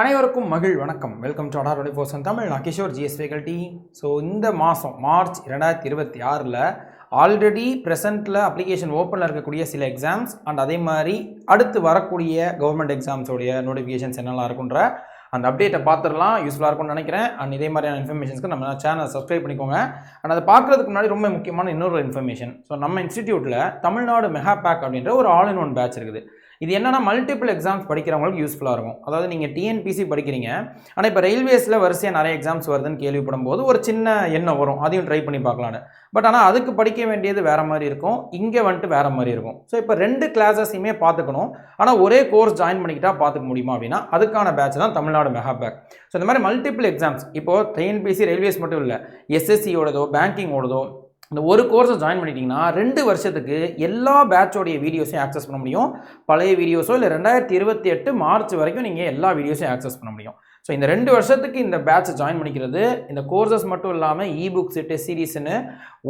அனைவருக்கும் வணக்கம். Welcome to adore 24 Tamil. நான் கிஷோர் ஜிஎஸ் ஃபேக்கல்ட்டி. ஸோ இந்த மாதம் மார்ச் 2026 ஆல்ரெடி ப்ரெசென்ட்டில் அப்ளிகேஷன் ஓப்பனில் இருக்கக்கூடிய சில எக்ஸாம்ஸ் அண்ட் அதே மாதிரி அடுத்து வரக்கூடிய கவர்மெண்ட் எக்ஸாம்ஸோடைய நோட்டிஃபிகேஷன்ஸ் என்னெல்லாம் இருக்குன்ற அந்த அப்டேட்டை பார்த்துடலாம். யூஸ்ஃபுல்லாக இருக்கும்னு நினைக்கிறேன். அண்ட் இதே மாதிரியான இன்ஃபர்மேஷன்ஸ்க்கு நம்ம சேனலை சப்ஸ்கிரைப் பண்ணிக்கோங்க. அண்ட் அதை பார்க்குறதுக்கு முன்னாடி ரொம்ப முக்கியமான இன்னொரு இன்ஃபர்மேஷன். ஸோ நம்ம இன்ஸ்டிடியூட்டில் தமிழ்நாடு மெகா பேக் அப்படின்ற ஒரு ஆல் இன் ஒன் பேட்ச் இருக்குது. இது என்னென்னா மல்டிபிள் எக்ஸாம்ஸ் படிக்கிறவங்களுக்கு யூஸ்ஃபுல்லாக இருக்கும். அதாவது நீங்கள் டிஎன்பிசி படிக்கிறீங்க, ஆனால் இப்போ ரயில்வேஸில் வரிசையாக நிறைய எக்ஸாம்ஸ் வருதுன்னு கேள்விப்படும் போது ஒரு சின்ன எண்ணம் வரும், அதையும் ட்ரை பண்ணி பார்க்கலான்னு. பட் ஆனால் அதுக்கு படிக்க வேண்டியது வேறு மாதிரி இருக்கும், இங்கே வந்துட்டு வேறு மாதிரி இருக்கும். ஸோ இப்போ 2 கிளாஸஸையுமே பார்த்துக்கணும், ஆனால் ஒரே கோர்ஸ் ஜாயின் பண்ணிக்கிட்டா பார்த்துக்க முடியுமா அப்படின்னா அதுக்கான பேட்ச் தான் தமிழ்நாடு மெகா பேக். ஸோ இந்த மாதிரி மல்டிபிள் எக்ஸாம்ஸ் இப்போது டிஎன்பிசி ரயில்வேஸ் மட்டும் இல்லை, எஸ்எஸ்சியோடதோ பேங்கிங்கோடதோ இந்த ஒரு கோர்ஸை ஜாயின் பண்ணிட்டீங்கன்னா 2 வருஷத்துக்கு எல்லா பேட்சோடைய வீடியோஸையும் ஆக்சஸ் பண்ண முடியும். பழைய வீடியோஸோ இல்லை 2028 மார்ச் வரைக்கும் நீங்கள் எல்லா வீடியோஸையும் ஆக்சஸ் பண்ண முடியும். ஸோ இந்த 2 வருஷத்துக்கு இந்த பேட்சை ஜாயின் பண்ணிக்கிறது இந்த கோர்சஸ் மட்டும் இல்லாமல் இபுக்ஸு டெஸ்ட் சீரீஸ்னு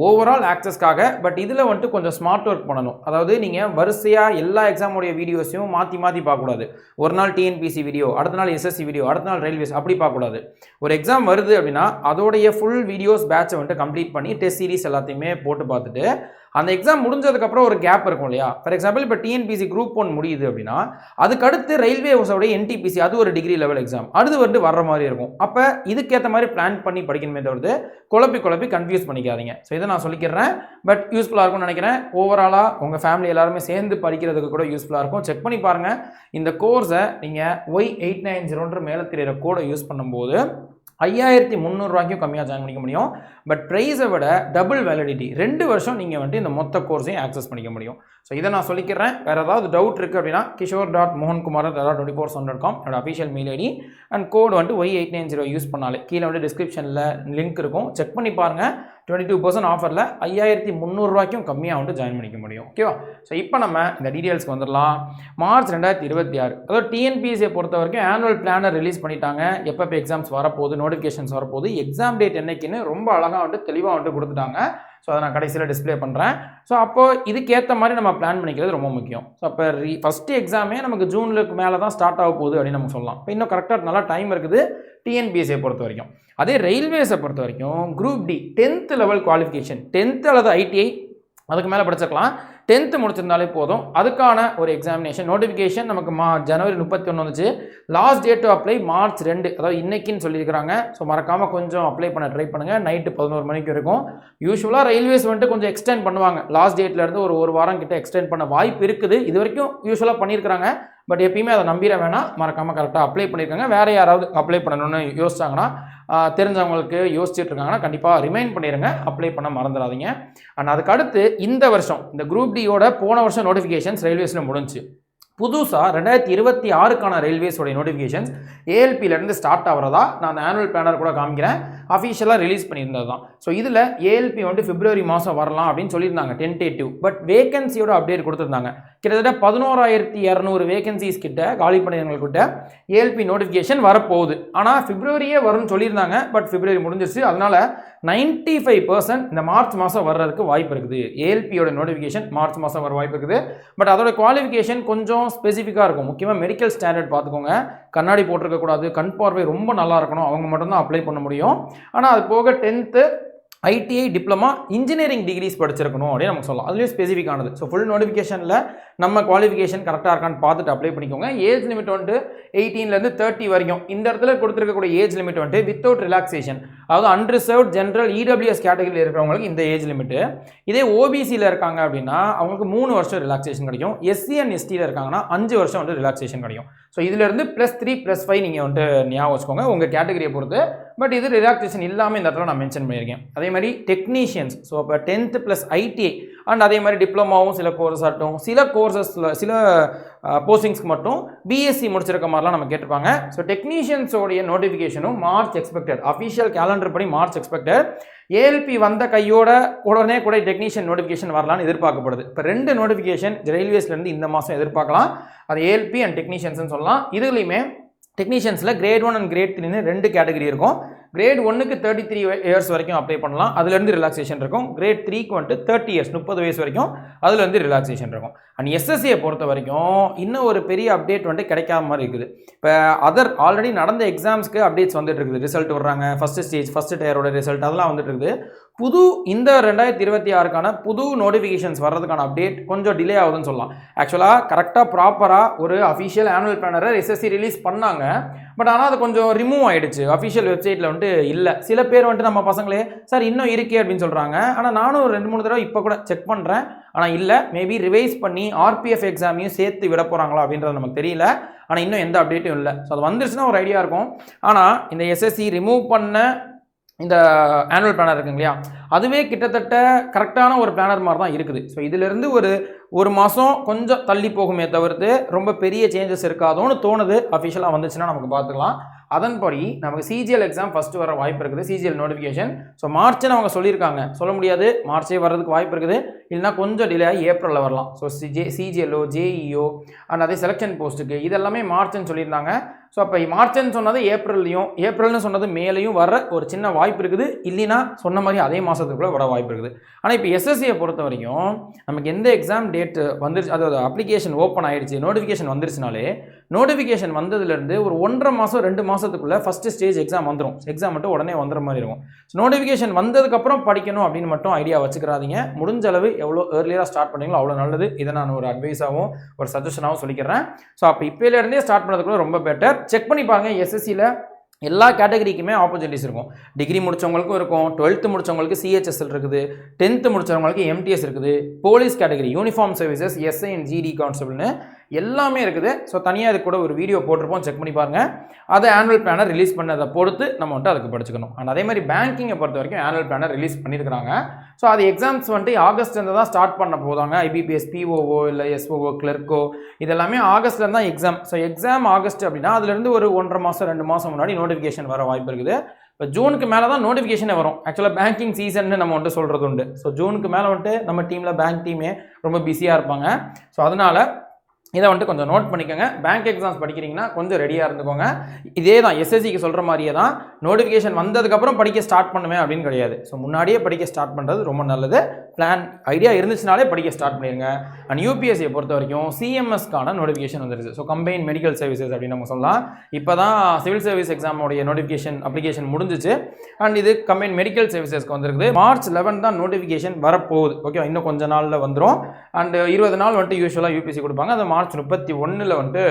ஓவரால் ஆக்சஸ்க்காக. பட் இதில் வந்துட்டு கொஞ்சம் ஸ்மார்ட் ஒர்க் பண்ணணும். அதாவது நீங்கள் வரிசையாக எல்லா எக்ஸாமோடைய வீடியோஸையும் மாற்றி பார்க்கக்கூடாது. ஒரு நாள் டிஎன்பிசி வீடியோ, அடுத்த நாள் எஸ்எஸ்சி வீடியோ, அடுத்த நாள் ரயில்வேஸ், அப்படி பார்க்கக்கூடாது. ஒரு எக்ஸாம் வருது அப்படின்னா அதோடைய ஃபுல் வீடியோஸ் பேட்சை வந்துட்டு கம்ப்ளீட் பண்ணி டெஸ்ட் சீரீஸ் எல்லாத்தையுமே போட்டு பார்த்துட்டு அந்த எக்ஸாம் முடிஞ்சதுக்கப்புறம் ஒரு கேப் இருக்கும் இல்லையா. ஃபார் எக்ஸாம்பிள் இப்போ டிஎன்பிசி குரூப் 1 முடியுது அப்படின்னா அதுக்கடுத்து ரயில்வேஸோடைய என்டிபிசி, அது ஒரு டிகிரி லெவல் எக்ஸாம், அது வந்துட்டு வர்ற மாதிரி இருக்கும். அப்போ இதுக்கேற்ற மாதிரி பிளான் பண்ணி படிக்கணுமே தவிர்த்து குழப்பி கன்ஃபியூஸ் பண்ணிக்காதீங்க. ஸோ இதை நான் சொல்லிக்கிறேன். பட் யூஸ்ஃபுல்லாக இருக்கும்னு நினைக்கிறேன். ஓவராலாக உங்கள் ஃபேமிலி எல்லாருமே சேர்ந்து படிக்கிறதுக்கு கூட யூஸ்ஃபுல்லாக இருக்கும். செக் பண்ணி பாருங்கள். இந்த கோர்ஸை நீங்கள் Y890 மேலே தெரிகிற கோடை யூஸ் பண்ணும்போது 5300 ரூபாய்க்கும் கம்மியாக ஜாயின் பண்ணிக்க முடியும். பட் ப்ரைஸை விட டபுள் வேலிடிட்டி 2 வருஷம் நீங்கள் வந்துட்டு இந்த மொத்த கோர்ஸையும் ஆக்சஸ் பண்ணிக்க முடியும். ஸோ இதை நான் சொல்லிக்கிறேன். வேறு ஏதாவது டவுட் இருக்குது அப்படின்னா kishore.mohankumar@24/com என்னோட அஃபிஷியல் மெயில் ஐடி அண்ட் கோடு வந்துட்டு Y890 யூஸ் பண்ணாலே கீழே வந்து டிஸ்கிரிப்ஷனில் லிங்க் இருக்கும், செக் பண்ணி பாருங்கள். 22% ஆஃபரில் 5300 ரூபாய்க்கும் கம்மியாக வந்துட்டு ஜாயின் பண்ணிக்க முடியும். ஓகேவா? ஸோ இப்போ நம்ம இந்த டீட்டெயில்ஸ்க்கு வந்துடலாம். மார்ச் 2026 அதாவது டிஎன்பிஎஸ்சியை பொறுத்த வரைக்கும் ஆனுவல் பிளானர் ரிலீஸ் பண்ணிட்டாங்க. எப்போ எக்ஸாம்ஸ் வரப்போகுது, நோட்டிஃபிகேஷன்ஸ் வரப்போகுது, எக்ஸாம் டேட் என்னைக்குன்னு ரொம்ப அழகாக வந்துட்டு தெளிவாக வந்துட்டு கொடுத்துட்டாங்க. ஸோ அதை நான் கடைசியில் டிஸ்பிளே பண்ணுறேன். ஸோ அப்போது இதுக்கேற்ற மாதிரி நம்ம பிளான் பண்ணிக்கிறது ரொம்ப முக்கியம். ஸோ அப்போ ஃபஸ்ட்டு எக்ஸாமே நமக்கு ஜூனுக்கு மேலே தான் ஸ்டார்ட் ஆக போகுது அப்படின்னு நம்ம சொல்லலாம். இப்போ இன்னும் கரெக்டாக நல்லா டைம் இருக்குது டிஎன்பிஎஸ்சியை பொறுத்த வரைக்கும். அதே ரயில்வேஸை பொறுத்த வரைக்கும் group D 10th level qualification, 10th அல்லது ஐடிஐ அதுக்கு மேலே படிச்சிருக்கலாம், 10th முடிச்சிருந்தாலே போதும். அதுக்கான ஒரு எக்ஸாமினேஷன் நோட்டிஃபிகேஷன் நமக்கு ஜனவரி 31 வந்துச்சு. Last date to apply March 2, அதாவது இன்னைக்குன்னு சொல்லியிருக்கிறாங்க. ஸோ மறக்காமல் கொஞ்சம் அப்ளை பண்ண ட்ரை பண்ணுங்கள். நைட்டு 11 மணிக்கு இருக்கும். யூஸ்வலாக ரயில்வேஸ் வந்துட்டு கொஞ்சம் எக்ஸ்டெண்ட் பண்ணுவாங்க. லாஸ்ட் டேட்லேருந்து ஒரு வாரம் கிட்ட எக்ஸ்டெண்ட் பண்ண வாய்ப்பு இருக்குது. இது வரைக்கும் யூஸ்வலாக பண்ணியிருக்கிறாங்க. பட் எப்பயுமே அதை நம்பிட வேணாம். மறக்காமல் கரெக்டாக அப்ளை பண்ணியிருக்காங்க. வேறு யாராவது அப்ளை பண்ணணும்னு யோசிச்சாங்கன்னா, தெரிஞ்சவங்களுக்கு யோசிச்சுட்டு இருக்காங்கன்னா கண்டிப்பாக ரிமைண்ட் பண்ணிடுங்க, அப்ளை பண்ண மறந்துடாதீங்க. அண்ட் அதுக்கு அடுத்து இந்த வருஷம் இந்த குரூப் டியோட போன வருஷம் நோட்டிஃபிகேஷன்ஸ் ரயில்வேஸில் முடிஞ்சு புதுசாக 2026க்கான ரயில்வேஸோடைய நோட்டிஃபிகேஷன்ஸ் ஏஎல்பியிலேருந்து ஸ்டார்ட் ஆகிறதா நான் அந்த ஆனுவல் பிளானர் கூட காமிக்கிறேன். அஃபிஷியலாக ரிலீஸ் பண்ணியிருந்தது தான். ஸோ இதில் ஏஎல்பி வந்துட்டு பிப்ரவரி மாதம் வரலாம் அப்படின்னு சொல்லியிருந்தாங்க டென்டேட்டிவ். பட் வேகன்சியோட அப்டேட் கொடுத்துருந்தாங்க. கிட்டத்தட்ட 11200 வேகன்சிஸ் கிட்ட காலி பண்ணியவங்கக்கிட்ட ஏஎல்பி நோட்டிஃபிகேஷன் வரப்போகுது. ஆனால் பிப்ரவரியே வரும்னு சொல்லியிருந்தாங்க. பட் பிப்ரவரி முடிஞ்சிருச்சு. அதனால் 95% இந்த மார்ச் மாதம் வர்றதுக்கு வாய்ப்பு இருக்குது. ஏஎல்பியோட நோட்டிஃபிகேஷன் மார்ச் மாதம் வர வாய்ப்பு இருக்குது. பட் அதோட குவாலிஃபிகேஷன் கொஞ்சம் ஸ்பெசிஃபிக்காக இருக்கும். முக்கியமாக மெடிக்கல் ஸ்டாண்டர்ட் பார்த்துக்கோங்க. கண்ணாடி போட்டிருக்கக்கூடாது, கண் பார்வை ரொம்ப நல்லா இருக்கணும், அவங்க மட்டும்தான் அப்ளை பண்ண முடியும். ஆனால் அது போக 10th ITI diploma engineering decrease படிச்சிருக்கணும் அப்படின்னு நமக்கு சொல்லலாம். அதுலேயும் ஸ்பெசிஃபிக்கானது. ஸோ ஃபுல் நோட்டிஃபிகேஷனில் நம்ம குவாலிஃபிகேஷன் கரெக்டாக இருக்கான்னு பார்த்துட்டு அப்ளை பண்ணிக்கோங்க. ஏஜ் லிமிட் வந்துட்டு 18லேருந்து 30 வரைக்கும். இந்த இடத்துல கொடுத்துருக்கக்கூடிய ஏஜ் லிமிட் வந்துட்டு வித்தவுட் ரிலாக்ஸேஷன், அதாவது அன்ரிசர்வ்ட் ஜென்ரல் இடபிள்யூஎஸ் கேட்டகரியில் இருக்கிறவங்களுக்கு இந்த ஏஜ் லிமிட்டு. இதே ஓபிசியில் இருக்காங்க அப்படின்னா அவங்களுக்கு 3 வருஷம் ரிலாக்ஸேஷன் கிடைக்கும். எஸ்சி அண்ட் எஸ்டியில் இருக்காங்கன்னா 5 வருஷம் வந்து ரிலாக்ஸேஷன் கிடைக்கும். ஸோ இதிலிருந்து +3 +5 நீங்கள் வந்துட்டு ஞாபகம் வச்சுக்கோங்க உங்கள் கேட்டகரியை பொறுத்து. பட் இது ரிலாக்ஸேஷன் இல்லாமல் இந்த இடத்துல நான் மென்ஷன் பண்ணியிருக்கேன். அதே மாதிரி டெக்னீஷியன்ஸ், ஸோ இப்போ 10th + ஐடிஐ அண்ட் அதே மாதிரி டிப்ளமாவும் சில கோர்ஸ் ஆகட்டும், சில கோர்சஸில் சில போஸ்டிங்ஸ்க்கு மட்டும் பிஎஸ்சி முடிச்சிருக்க மாதிரிலாம் நம்ம கேட்டிருப்பாங்க. ஸோ டெக்னீஷியன்ஸோடைய நோட்டிஃபிகேஷனும் மார்ச் எக்ஸ்பெக்டட், அஃபிஷியல் கேலண்டர் படி மார்ச் எக்ஸ்பெக்டட். ஏஎல்பி வந்த கையோட உடனே கூட டெக்னீஷியன் நோட்டிஃபிகேஷன் வரலான்னு எதிர்பார்க்கப்படுது. இப்போ 2 நோட்டிஃபிகேஷன் ரயில்வேஸ்லேருந்து இந்த மாதம் எதிர்பார்க்கலாம். அது ஏஎல்பி அண்ட் டெக்னீஷியன்ஸ்னு சொல்லலாம். இதுலையுமே டெக்னீஷியன்ஸில் கிரேட் 1 அண்ட் கிரேட் 3ன்னு 2 கேட்டகரி இருக்கும். கிரேட் 1க்கு 33 இயர்ஸ் வரைக்கும் அப்ளை பண்ணலாம், அதுலேருந்து ரிலாக்ஸேஷன் இருக்கும். கிரேட் 3க்கு வந்துட்டு 30 இயர்ஸ் 30 வயசு வரைக்கும் அதுலேருந்து ரிலாக்ஸேஷன் இருக்கும். அண்ட் எஸ்எஸ்சியை பொறுத்த வரைக்கும் இன்னும் ஒரு பெரிய அப்டேட் வந்துட்டு கிடைக்காம மாதிரி இருக்குது. இப்போ ஆல்ரெடி நடந்த எக்ஸாம்ஸ்க்கு அப்டேட்ஸ் வந்துட்டு இருக்குது, ரிசல்ட் வர்றாங்க, ஃபர்ஸ்ட் ஸ்டேஜ் ஃபர்ஸ்ட் டயரோட ரிசல்ட் அதெல்லாம் வந்துட்டு இருக்குது. இந்த 2026க்கான புது நோட்டிஃபிகேஷன்ஸ் வர்றதுக்கான அப்டேட் கொஞ்சம் டிலே ஆகுதுன்னு சொல்லலாம். ஆக்சுவலாக கரெக்டாக ப்ராப்பராக ஒரு அஃபிஷியல் ஆனுவல் பிளானரை எஸ்எஸ்சி ரிலீஸ் பண்ணாங்க, பட் ஆனால் அது கொஞ்சம் ரிமூவ் ஆகிடுச்சு, அஃபிஷியல் வெப்சைட்டில் வந்துட்டு இல்லை. சில பேர் வந்துட்டு நம்ம பசங்களே சார் இன்னும் இருக்கே அப்படின்னு சொல்கிறாங்க. ஆனால் நானும் 2-3 தடவை இப்போ கூட செக் பண்ணுறேன், ஆனால் இல்லை, மேபி ரிவைஸ் பண்ணி ஆர்பிஎஃப் எக்ஸாமையும் சேர்த்து விட போகிறாங்களா அப்படின்றது நமக்கு தெரியல. ஆனால் இன்னும் எந்த அப்டேட்டும் இல்லை. ஸோ அது வந்துருச்சுன்னா ஒரு ஐடியா இருக்கும். ஆனால் இந்த எஸ்எஸ்சி ரிமூவ் பண்ண இந்த ஆனுவல் பிளானர் இருக்குங்க இல்லையா, அதுவே கிட்டத்தட்ட கரெக்டான ஒரு பிளானர் மாதிரி தான் இருக்குது. ஸோ இதிலிருந்து ஒரு மாதம் கொஞ்சம் தள்ளி போகுமே தவிர்த்து ரொம்ப பெரிய சேஞ்சஸ் இருக்காதோன்னு தோணுது. அஃபிஷியலாக வந்துச்சுன்னா நமக்கு பார்த்துக்கலாம். அதன்படி நமக்கு சிஜிஎல் எக்ஸாம் ஃபஸ்ட்டு வர வாய்ப்பு இருக்குது, சிஜிஎல் நோட்டிஃபிகேஷன். ஸோ மார்ச்னு அவங்க சொல்லியிருக்காங்க, சொல்ல முடியாது, மார்ச்சே வர்றதுக்கு வாய்ப்பு இருக்குது, இல்லைனா கொஞ்சம் டிலே ஆகி ஏப்ரலில் வரலாம். ஸோ சிஜிஎல்ஓ ஜேஇஓ அண்ட் அதே செலெக்ஷன் போஸ்ட்டுக்கு இதெல்லாமே மார்ச்னு சொல்லியிருந்தாங்க. ஸோ அப்போ மார்ச்னு சொன்னது ஏப்ரல்னு சொன்னது மேலேயும் வர ஒரு சின்ன வாய்ப்பு இருக்குது, இல்லைனா சொன்ன மாதிரி அதே மாதத்துக்குள்ளே வர வாய்ப்பு இருக்குது. ஆனால் இப்போ எஸ்எஸ்சியை பொறுத்த வரைக்கும் நமக்கு எந்த எக்ஸாம் டேட் வந்துருச்சு, அதாவது அப்ளிகேஷன் ஓப்பன் ஆகிடுச்சு, நோட்டிஃபிகேஷன் வந்துருச்சுனாலே நோட்டிஃபிகேஷன் வந்ததுலேருந்து ஒரு 1.5 மாதம் 2 மாதத்துக்குள்ளே ஃபஸ்ட்டு ஸ்டேஜ் எக்ஸாம் வந்துடும். எக்ஸாம் மட்டும் உடனே வந்துடுற மாதிரி இருக்கும். ஸோ நோட்டிஃபிகேஷன் வந்ததுக்கப்புறம் படிக்கணும் அப்படின்னு மட்டும் ஐடியா வச்சுக்கிறாதீங்க. முடிஞ்ச அளவு எவ்வளோ ஏர்லியராக ஸ்டார்ட் பண்ணீங்களோ அவ்வளோ நல்லது. இதை நான் ஒரு அட்வைஸாகவும் ஒரு சஜஷனாகவும் சொல்லிக்கிறேன். ஸோ அப்போ இப்போலேருந்தே ஸ்டார்ட் பண்ணுறதுக்குள்ள ரொம்ப பெட்டர். செக் பண்ணி பாருங்கள், எஸ்எஸ்சியில் எல்லா கேட்டகரிக்குமே ஆப்பர்ச்சுனிட்டிஸ் இருக்கும். டிகிரி முடித்தவங்களுக்கும் இருக்கும், 12th முடித்தவங்களுக்கு சிஹெச்எஸ்எல் இருக்குது, 10th முடித்தவங்களுக்கு எம்டிஎஸ் இருக்குது, police category uniform services SI and GD கான்ஸ்டபிள்னு எல்லாமே இருக்குது. ஸோ தனியாக அது கூட ஒரு வீடியோ போட்டிருப்போம், செக் பண்ணி பாருங்கள். அதை ஆனுவல் பிளானர் ரிலீஸ் பண்ணதை பொறுத்து நம்ம வந்துட்டு அதுக்கு படிச்சுக்கணும். அண்ட் அதே மாதிரி பேங்கிங்கை பொறுத்த வரைக்கும் ஆனுவல் பிளானர் ரிலீஸ் பண்ணியிருக்கிறாங்க. ஸோ அது எக்ஸாம்ஸ் வந்துட்டு ஆகஸ்ட்லேருந்து தான் ஸ்டார்ட் பண்ண போதாங்க. ஐபிபிஎஸ் பிஓஓ இல்லை எஸ்ஓஓ கிளர்க்கோ இதெல்லாமே ஆகஸ்ட்லேருந்து தான் எக்ஸாம். ஸோ எக்ஸாம் ஆகஸ்ட் அப்படின்னா அதுலேருந்து ஒரு 1.5 மாதம் 2 மாதம் முன்னாடி நோட்டிஃபிகேஷன் வர வாய்ப்பு இருக்குது. இப்போ ஜூனுக்கு மேலே தான் நோட்டிஃபிகேஷனே வரும். ஆக்சுவலாக பேங்கிங் சீசன்னு நம்ம வந்துட்டு சொல்கிறது உண்டு. ஸோ ஜூனுக்கு மேலே வந்துட்டு நம்ம டீமில் பேங்க் டீமே ரொம்ப பிஸியாக இருப்பாங்க. ஸோ அதனால் இதை வந்துட்டு கொஞ்சம் நோட் பண்ணிக்கோங்க. பேங்க் எக்ஸாம்ஸ் படிக்கிறீங்கன்னா கொஞ்சம் ரெடியாக இருந்துக்கோங்க. இதே தான் எஸ்எஸ்சிக்கு சொல்கிற மாதிரியே தான், நோட்டிஃபிகேஷன் வந்ததுக்கப்புறம் படிக்க ஸ்டார்ட் பண்ணுவேன் அப்படின்னு கிடையாது. ஸோ முன்னாடியே படிக்க ஸ்டார்ட் பண்ணுறது ரொம்ப நல்லது. பிளான் ஐடியா இருந்துச்சுனாலே படிக்க ஸ்டார்ட் பண்ணிடுங்க. அண்ட் யூபிஎஸ்சியை பொறுத்த வரைக்கும் சிஎம்எஸ்க்கான நோட்டிஃபிகேஷன் வந்துருச்சு. ஸோ கம்பைன் மெடிக்கல் சர்வீசஸ் அப்படின்னு நம்ம சொல்லலாம். இப்போ தான் சிவில் சர்வீஸ் எக்ஸாமோடைய நோட்டிஃபிகேஷன் அப்ளிகேஷன் முடிஞ்சிச்சு. அண்ட் இது கம்பைன் மெடிக்கல் சர்வீசஸ்க்கு வந்துருக்குது. மார்ச் 11 தான் நோட்டிஃபிகேஷன் வரப்போகுது. ஓகே, இன்னும் கொஞ்சம் நாளில் வந்துடும். அண்ட் 20 நாள் வந்துட்டு யூஸ்வலாக யூபிஎஸ்சி கொடுப்பாங்க. அது மார்ச் 31 வந்துட்டு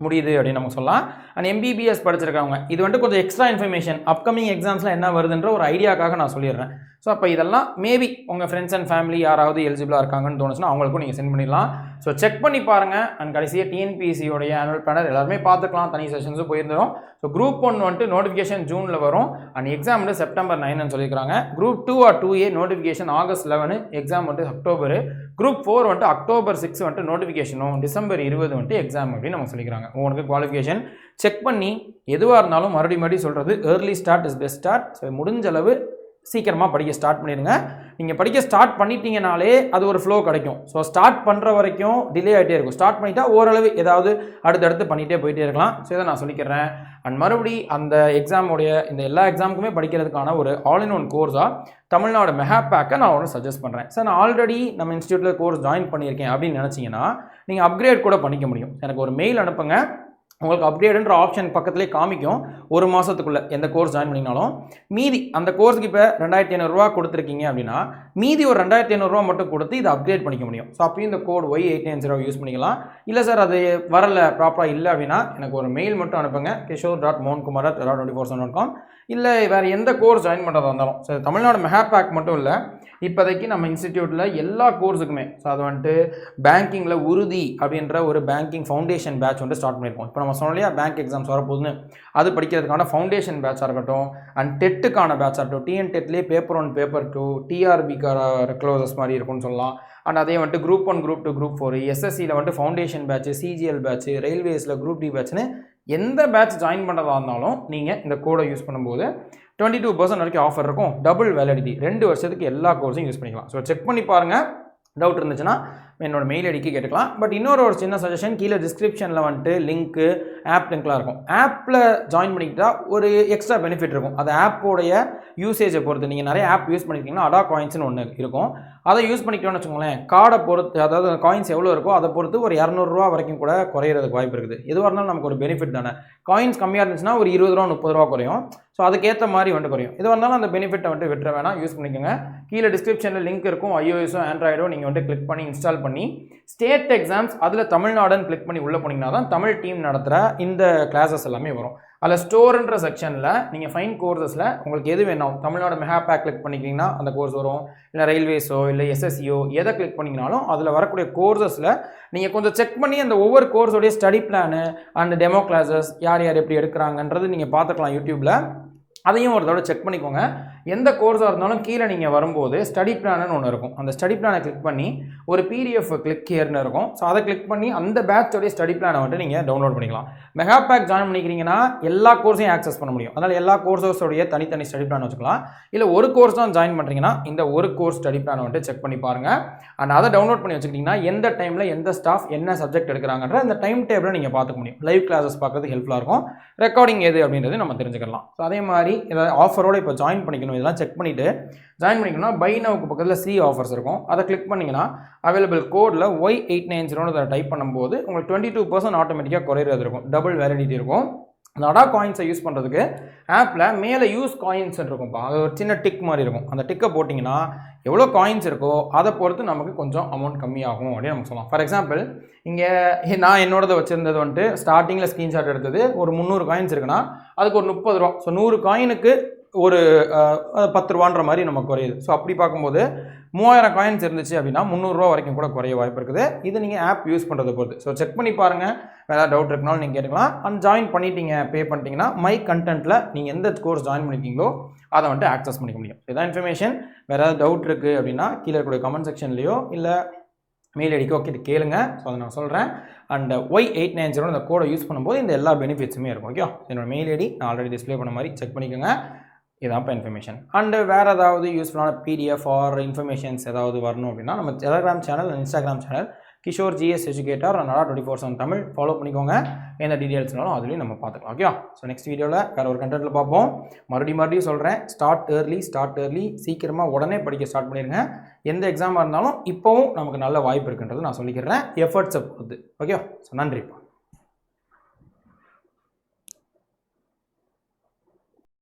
முடியுது அப்படின்னு நம்ம சொல்லலாம். அண்ட் எம்பிபிஎஸ் படிச்சிருக்காங்க, இது வந்துட்டு கொஞ்சம் எக்ஸ்ட்ரா இன்ஃபர்மேஷன் அப்கமிங் எக்ஸாம்ஸில் என்ன வருதுன்ற ஒரு ஐடியாக்காக நான் சொல்லிடுறேன். ஸோ அப்போ இதெல்லாம் மேபி உங்கள் ஃப்ரெண்ட்ஸ் அண்ட் ஃபேமிலி யாராவது எலிஜிபிளாக இருக்காங்கன்னு தோணுச்சுன்னா அவங்களுக்கும் நீங்கள் சென்ட் பண்ணிடலாம். ஸோ செக் பண்ணி பாருங்கள். அண்ட் கடைசியாக டிஎன்பிஎஸ்சியோடைய ஆனுவல் பிளானர் எல்லாருமே பார்த்துக்கலாம், தனி செஷன்ஸும் போயிருந்தோம். ஸோ குரூப் 1 வந்துட்டு நோட்டிஃபிகேஷன் ஜூனில் வரும். அண்ட் எக்ஸாம் வந்து செப்டம்பர் 9 சொல்லியிருக்காங்க. Group 2 or 2A notification August 11, exam வந்துட்டு அக்டோபர். குரூப் 4 வந்துட்டு அக்டோபர் 6 வந்துட்டு நோட்டிஃபிகேஷனும், டிசம்பர் 20 வந்துட்டு எக்ஸாம் அப்படின்னு நம்ம சொல்லிக்கிறாங்க. உங்களுக்கு குவாலிஃபிகேஷன் செக் பண்ணி எதுவாக இருந்தாலும் மறுபடியும் சொல்கிறது, early start is best start. So முடிஞ்ச அளவு சீக்கிரமாக படிக்க ஸ்டார்ட் பண்ணிடுங்க. நீங்கள் படிக்க ஸ்டார்ட் பண்ணிட்டீங்கனாலே அது ஒரு ஃப்ளோ கிடைக்கும். ஸோ ஸ்டார்ட் பண்ணுற வரைக்கும் டிலே ஆகிட்டே இருக்கும். ஸ்டார்ட் பண்ணிட்டா ஓரளவு ஏதாவது அடுத்தடுத்து பண்ணிகிட்டே போயிட்டே இருக்கலாம். ஸோ இதை நான் சொல்லிக்கிறேன். அண்ட் மறுபடி அந்த எக்ஸாமுடைய இந்த எல்லா எக்ஸாமுக்குமே படிக்கிறதுக்கான ஒரு ஆல் இன் ஒன் கோர்ஸாக தமிழ்நாடு மெகா பேக்கை நான் ஒன்று சஜஸ்ட் பண்ணுறேன். சார் நான் ஆல்ரெடி நம்ம இன்ஸ்டியூட்டில் கோர்ஸ் ஜாயின் பண்ணியிருக்கேன் அப்படின்னு நினச்சிங்கன்னா நீங்கள் அப்கிரேட் கூட பண்ணிக்க முடியும். எனக்கு ஒரு மெயில் அனுப்புங்க, உங்களுக்கு அப்கிரேடுன்ற ஆப்ஷன் பக்கத்துலேயே காமிக்கும். ஒரு மாதத்துக்குள்ளே எந்த கோர்ஸ் ஜாயின் பண்ணிங்கனாலும் மீதி அந்த கோர்ஸுக்கு இப்போ 2500 கொடுத்துருக்கீங்க அப்படின்னா மீதி ஒரு 2500 மட்டும் கொடுத்து இதை அப்கிரேட் பண்ணிக்க முடியும். ஸோ அப்பயும் இந்த கோட் Y890 யூஸ் பண்ணிக்கலாம். இல்லை சார் அது வரல, ப்ராப்பராக இல்லை அப்படின்னா எனக்கு ஒரு மெயில் மட்டும் அனுப்புங்க, kishore.mohankumar@24/7.com. இல்லை வேறு எந்த கோர்ஸ் ஜாயின் பண்ணுறதா இருந்தாலும். ஸோ தமிழ்நாடு மெகா பேக் மட்டும் இல்லை, இப்போதைக்கு நம்ம இன்ஸ்டிடியூட்டில் எல்லா கோர்ஸுக்குமே, ஸோ அது வந்துட்டு பேங்கிங்கில் உறுதி அப்படின்ற ஒரு பேங்கிங் ஃபவுண்டேஷன் பேட்ச் வந்து ஸ்டார்ட் பண்ணியிருக்கோம். இப்போ நம்ம சொன்னோம் பேங்க் எக்ஸாம்ஸ் வரப்போகுதுன்னு, அது படிக்கிறதுக்கான ஃபவுண்டேஷன் பேட்சாக இருக்கட்டும், அண்ட் டெட்டுக்கான பேட்சாக இருக்கட்டும், டிஎன் டெட்லேயே பேப்பர் 1 பேப்பர் 2 டிஆர்பிக்கான க்ளோசஸ் மாதிரி இருக்கும்னு சொல்லலாம். அண்ட் அதே வந்துட்டு குரூப் 1 குரூப் 2 குரூப் 4 எஸ்எஸ்சியில் வந்துட்டு ஃபவுண்டேஷன் பேட்ச், சிஜிஎல் பேட்ச், ரயில்வேஸில் குரூப் டி பேட்ச்னு எந்த பேட்ச் ஜாயின் பண்ணுறதா இருந்தாலும் நீங்கள் இந்த கோடை யூஸ் பண்ணும்போது 22% வரைக்கும் ஆஃபர் இருக்கும். டபுள் வேலிடிட்டி, 2 வருஷத்துக்கு எல்லா கோர்ஸையும் யூஸ் பண்ணிக்கலாம். ஸோ செக் பண்ணி பாருங்கள். டவுட் இருந்துச்சுன்னா என்னோட மெயில் ஐடிக்கு கேட்டுக்கலாம். பட் இன்னொரு ஒரு சின்ன சஜஷன், கீழே டிஸ்கிரிப்ஷனில் வந்துட்டு லிங்க்கு ஆப் லிங்க்லாம் இருக்கும். ஆப்பில் ஜாயின் பண்ணிக்கிட்டால் ஒரு எக்ஸ்ட்ரா பெனிஃபிட் இருக்கும். அது ஆப்போடைய யூசேஜை பொறுத்து. நீங்கள் நிறைய ஆப் யூஸ் பண்ணிக்கிட்டீங்கன்னா அடா காயின்ஸ்னு ஒன்று இருக்கும். அதை யூஸ் பண்ணிக்கிட்டோன்னு வச்சுக்கோங்களேன், கார்டை பொறுத்து, அதாவது காயின்ஸ் எவ்வளோ இருக்கோ அதை பொறுத்து ஒரு 200 ரூபா வரைக்கும் கூட குறையிறதுக்கு வாய்ப்பு இருக்குது. எதுவாக இருந்தாலும் நமக்கு ஒரு பெனிஃபிட் தானே. காயின்ஸ் கம்மியாக இருந்துச்சுன்னா ஒரு 20 ரூபா 30 ரூபா குறையும். ஸோ அதுக்கேற்ற மாதிரி வந்துட்டு குறையும். எதுவாக இருந்தாலும் அந்த பெனிஃபிட்டை வந்துட்டு விட்டுற வேணாம், யூஸ் பண்ணிக்கோங்க. கீழே டிஸ்கிரிப்ஷனில் லிங்க் இருக்கும். iOS-ஓ ஆண்ட்ராய்டோ நீங்கள் வந்துட்டு கிளிக் பண்ணி இன்ஸ்டால் பண்ணி ஸ்டேட் எக்ஸாம்ஸ் அதில் தமிழ்நாடுன்னு கிளிக் பண்ணி உள்ளே போனீங்கன்னா தான் தமிழ் டீம் நடத்துகிற இந்த கிளாஸஸ் எல்லாமே வரும். அதில் ஸ்டோர்ன்ற செக்ஷனில் நீங்கள் ஃபைன் கோர்சஸில் உங்களுக்கு எது வேணும், தமிழ்நாடு மெகா பேக் கிளிக் பண்ணிக்கிங்கன்னா அந்த கோர்ஸ் வரும். இல்லை ரயில்வேஸோ இல்லை எஸ்எஸ்சியோ எதை கிளிக் பண்ணிங்கனாலும் அதில் வரக்கூடிய கோர்சஸில் நீங்கள் கொஞ்சம் செக் பண்ணி அந்த ஒவ்வொரு கோர்ஸோடைய study plan and demo classes யார் யார் எப்படி எடுக்கிறாங்கன்றது நீங்கள் பார்த்துக்கலாம் யூடியூப்பில். அதையும் ஒரு தடவை செக் பண்ணிக்கோங்க. எந்த கோர்ஸாக இருந்தாலும் கீழே நீங்கள் வரும்போது ஸ்டடி பிளான்னு ஒன்று இருக்கும். அந்த ஸ்டடி பிளானை கிளிக் பண்ணி ஒரு பிடிஎஃப் கிளிக் ஹியர்னு இருக்கும். ஸோ அதை கிளிக் பண்ணி அந்த பேட்சோடைய ஸ்டடி பிளானை வந்துட்டு நீங்கள் டவுன்லோட் பண்ணிக்கலாம். மெகா பேக் ஜாயின் பண்ணிக்கிறீங்கன்னா எல்லா கோர்ஸையும் ஆக்சஸ் பண்ண முடியும். அதனால் எல்லா கோர்ஸஸோடைய தனித்தனி ஸ்டடி பிளான் வச்சுக்கலாம். இல்லை ஒரு கோர்ஸ் தான் ஜாயின் பண்ணுறீங்கன்னா இந்த ஒரு கோர்ஸ் ஸ்டடி பிளானை வந்துட்டு செக் பண்ணி பாருங்கள். அண்ட் அதை டவுன்லோட் பண்ணி வச்சுக்கிட்டிங்கன்னா எந்த டைமில் எந்த ஸ்டாஃப் என்ன சப்ஜெக்ட் எடுக்கிறாங்கன்ற அந்த டைம் டேபிளை நீங்கள் பார்த்துக்க முடியும். லைவ் கிளாஸஸ் பார்க்குறது ஹெல்ப்ஃபுல்லாக இருக்கும். ரெக்கார்டிங் எது அப்படின்றது நம்ம தெரிஞ்சுக்கலாம். ஸோ அதே மாதிரி ஏதாவது ஆஃபரோட இப்போ ஜாயின் பண்ணிக்கணும், இதெல்லாம் செக் பண்ணிவிட்டு ஜாயின் பண்ணிக்கணும்னா பை நவுக்கு பக்கத்தில் சி ஆஃபர்ஸ் இருக்கும். அதை கிளிக் பண்ணிங்கன்னா அவைலபிள் கோடில் Y890 டைப் பண்ணும்போது உங்களுக்கு 22% ஆட்டோமேட்டிக்காக குறையிறது இருக்கும். டபுள் வேலிடிட்டி இருக்கும். அந்த அடா காயின்ஸை யூஸ் பண்ணுறதுக்கு ஆப்பில் மேலே யூஸ் காயின்ஸ் இருக்கும்ப்பா, அது ஒரு சின்ன டிக் மாதிரி இருக்கும். அந்த டிக்கை போட்டிங்கன்னா எவ்வளோ காயின்ஸ் இருக்கோ அதை பொறுத்து நமக்கு கொஞ்சம் அமௌண்ட் கம்மியாகும் அப்படின்னு நமக்கு சொல்லலாம். ஃபார் எக்ஸாம்பிள் இங்கே நான் என்னோடதை வச்சுருந்தது வந்துட்டு ஸ்டார்டிங்கில் ஸ்க்ரீன்ஷாட் எடுத்தது ஒரு 300 காயின்ஸ் இருக்குன்னா அதுக்கு ஒரு 30 ரூபா. ஸோ 100 காயினுக்கு ஒரு 10 ரூபான்ற மாதிரி நமக்கு குறையுது. ஸோ அப்படி பார்க்கும்போது 3000 காயின்ஸ் இருந்துச்சு அப்படின்னா 300 ரூபா வரைக்கும் கூட குறைய வாய்ப்பு இருக்குது. இது நீங்கள் ஆப் யூஸ் பண்ணுறதை பொறுத்து. ஸோ செக் பண்ணி பாருங்கள். வேறு டவுட் இருக்குனாலும் நீங்கள் கேட்டுக்கலாம். அண்ட் ஜாயின் பண்ணிட்டீங்க, பே பண்ணிட்டீங்கன்னா மை கண்டென்ட்டில் நீங்கள் எந்த கோர்ஸ் ஜாயின் பண்ணிட்டீங்களோ அதை வந்துட்டு ஆக்சஸ் பண்ணிக்க முடியும். இதான் இன்ஃபர்மேஷன். வேறு ஏதாவது டவுட் இருக்குது அப்படின்னா கீழே இருக்கக்கூடிய கமெண்ட் செக்ஷன்லையோ இல்லை மெயில் ஐடிக்கோ கேளுங்க. ஸோ அதை நான் சொல்கிறேன். அண்ட் Y890 இந்த கோடை யூஸ் பண்ணும்போது இந்த எல்லா பெனிஃபிட்ஸுமே இருக்கும். ஓகே, என்னோட மெயில் ஐடி நான் ஆல்ரெடி டிஸ்பிளே பண்ண மாதிரி செக் பண்ணிக்கோங்க. இதான் இப்போ இன்ஃபர்மேஷன். அண்டு வேறு ஏதாவது யூஸ்ஃபுல்லான பிடிஎஃப் ஆர் இன்ஃபர்மேஷன்ஸ் ஏதாவது வரணும் அப்படின்னா நம்ம Telegram channel, Instagram channel Kishore GS educator and 24/7 Tamil follow பண்ணிக்கோங்க. எந்த டீட்டெயில்ஸ்னாலும் அதுலேயும் நம்ம பார்த்துக்கலாம். ஓகே, ஸோ நெக்ஸ்ட் வீடியோவில் வேறு ஒரு கண்டென்ட்டில் பார்ப்போம். மறுபடியும் சொல்கிறேன், ஸ்டார்ட் ஏர்லி, சீக்கிரமாக உடனே படிக்க ஸ்டார்ட் பண்ணிடுங்க. எந்த எக்ஸாமாக இருந்தாலும் இப்போவும் நமக்கு நல்ல வாய்ப்பு இருக்குன்றது நான் சொல்லிக்கிறேன், எஃபர்ட்ஸை பொறுத்து. ஓகே, ஸோ நன்றிப்பா.